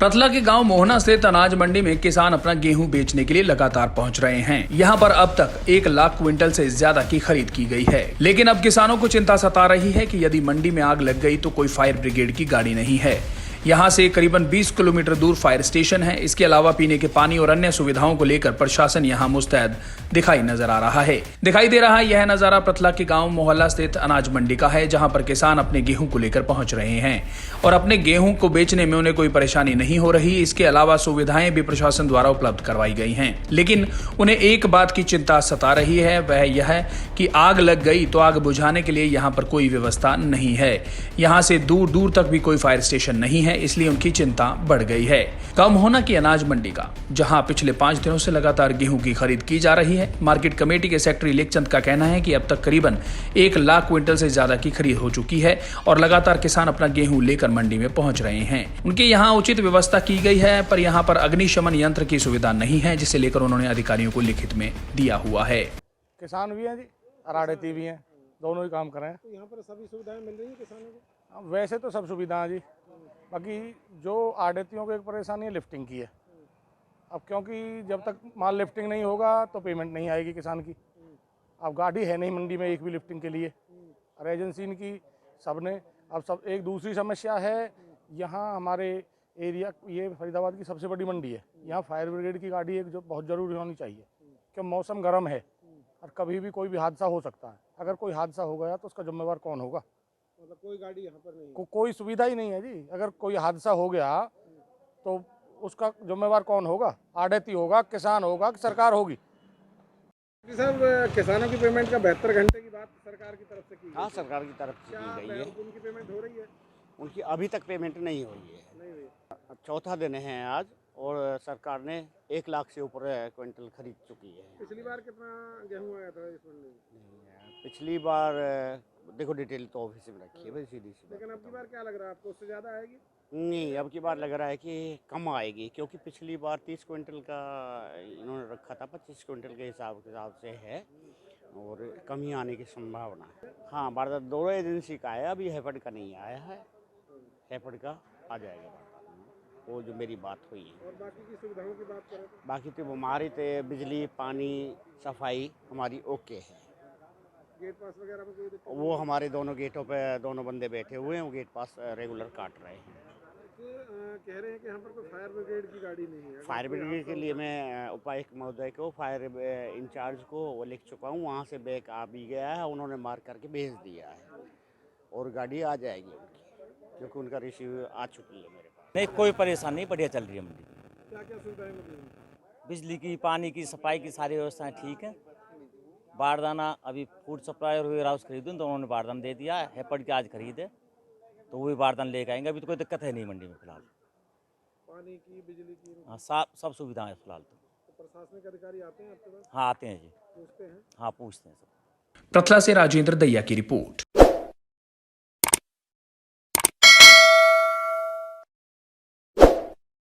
प्रथला के गांव मोहना स्थित अनाज मंडी में किसान अपना गेहूं बेचने के लिए लगातार पहुंच रहे हैं। यहां पर अब तक 1 लाख क्विंटल से ज्यादा की खरीद की गई है, लेकिन अब किसानों को चिंता सता रही है कि यदि मंडी में आग लग गई तो कोई फायर ब्रिगेड की गाड़ी नहीं है। यहां से करीबन 20 किलोमीटर दूर फायर स्टेशन है। इसके अलावा पीने के पानी और अन्य सुविधाओं को लेकर प्रशासन यहां मुस्तैद दिखाई नजर आ रहा है। दिखाई दे रहा यह नजारा प्रथला के गांव मोहल्ला स्थित अनाज मंडी का है, जहां पर किसान अपने गेहूं को लेकर पहुंच रहे हैं और अपने गेहूं को बेचने में उन्हें कोई परेशानी नहीं हो रही। इसके अलावा सुविधाएं भी प्रशासन द्वारा उपलब्ध करवाई गई हैं, लेकिन उन्हें एक बात की चिंता सता रही है, वह यह है कि आग लग गई तो आग बुझाने के लिए यहाँ पर कोई व्यवस्था नहीं है। यहाँ से दूर दूर तक भी कोई फायर स्टेशन नहीं है, इसलिए उनकी चिंता बढ़ गई है। गांव मोहना की अनाज मंडी का, जहां पिछले 5 दिनों से लगातार गेहूं की खरीद की जा रही है। मार्केट कमेटी के सेक्रेटरी लेखचंद का कहना है कि अब तक करीबन 1 लाख क्विंटल से ज्यादा की खरीद हो चुकी है और लगातार किसान अपना गेहूं लेकर मंडी में पहुंच रहे हैं। उनके यहाँ उचित व्यवस्था की गई है, पर यहाँ पर अग्निशमन यंत्र की सुविधा नहीं है, जिसे लेकर उन्होंने अधिकारियों को लिखित में दिया हुआ है। किसान भी हैं जी, अराड़ती भी हैं, दोनों ही काम कर रहे हैं। तो यहाँ पर सभी सुविधाएं मिल रही हैं किसानों को? वैसे तो सब सुविधा है जी, बाकी जो आड़तियों को एक परेशानी है लिफ्टिंग की है। अब क्योंकि जब तक माल लिफ्टिंग नहीं होगा तो पेमेंट नहीं आएगी किसान की। अब गाड़ी है नहीं मंडी में एक भी लिफ्टिंग के लिए, और एजेंसी इनकी सबने। अब सब एक दूसरी समस्या है, यहाँ हमारे एरिया, ये फरीदाबाद की सबसे बड़ी मंडी है, यहाँ फायर ब्रिगेड की गाड़ी एक जो बहुत ज़रूरी होनी चाहिए, क्योंकि मौसम गर्म है और कभी भी कोई भी हादसा हो सकता है। अगर कोई हादसा हो गया तो उसका जिम्मेवार कौन होगा? मतलब कोई गाड़ी यहाँ पर नहीं है? कोई सुविधा ही नहीं है जी। अगर कोई हादसा हो गया तो उसका जिम्मेवार कौन होगा? आड़ती होगा, किसान होगा कि सरकार होगी? साहब, किसानों की पेमेंट का 72 घंटे की बात सरकार की तरफ से की गई। हाँ, सरकार की तरफ से की गई है। उनकी पेमेंट हो रही है? उनकी अभी तक पेमेंट नहीं हुई है। नहीं हुई। चौथा दिन है आज, और सरकार ने 1 लाख से ऊपर क्विंटल खरीद चुकी है। पिछली बार कितना गेहूँ आया था इस मंडी में? पिछली बार देखो, डिटेल तो ऑफिस में रखी है भाई, सीधी सी। लेकिन अब की बार क्या लग रहा है आपको, उससे ज़्यादा आएगी? नहीं, अब की बार लग रहा है कि कम आएगी, क्योंकि पिछली बार 30 क्विंटल का इन्होंने रखा था, 25 क्विंटल के हिसाब से है, और कमी आने की संभावना है। हाँ, वारदात दोनों एजेंसी का है, अभी हैफेड का नहीं आया है। हैफेड का आ जाएगा, वो जो मेरी बात हुई है। और बाकी की सुविधाओं की बात करें तो? बाकी तो हमारी तो बिजली, पानी, सफाई हमारी ओके है। गेट पास वगैरह में कोई दिक्कत? वो हमारे दोनों गेटों पे दोनों बंदे बैठे हुए हैं, वो गेट पास रेगुलर काट रहे हैं। कह रहे हैं कि यहाँ पर कोई फायर ब्रिगेड की गाड़ी नहीं है। फायर ब्रिगेड के लिए मैं उपायुक्त महोदय को, फायर इंचार्ज को वो लिख चुका हूँ, वहाँ से बैग आ भी गया है, उन्होंने मार्क करके भेज दिया है, और गाड़ी आ जाएगी उनकी, क्योंकि उनका रिसीव आ चुकी है मेरे पास। नहीं, कोई परेशानी नहीं, बढ़िया चल रही है मंडी। क्या क्या सुविधाएं मिल रही हैं? बिजली की, पानी की, सफाई की सारी व्यवस्थाएं ठीक है। बारदाना अभी फूड सप्लायर वेयर हाउस खरीदूँ तो उन्होंने बारदाना दे दिया। हैपड़ के आज खरीदे तो वो भी बारदाना लेकर आएंगे। अभी तो कोई दिक्कत है नहीं मंडी में फिलहाल। पानी की, बिजली की? हाँ, सब सुविधाएं फिलहाल तो। प्रशासनिक अधिकारी आते हैं आपके पास? हाँ, आते हैं जी। पूछते हैं? हाँ, पूछते हैं सब। प्रथला से राजेंद्र दैया की रिपोर्ट।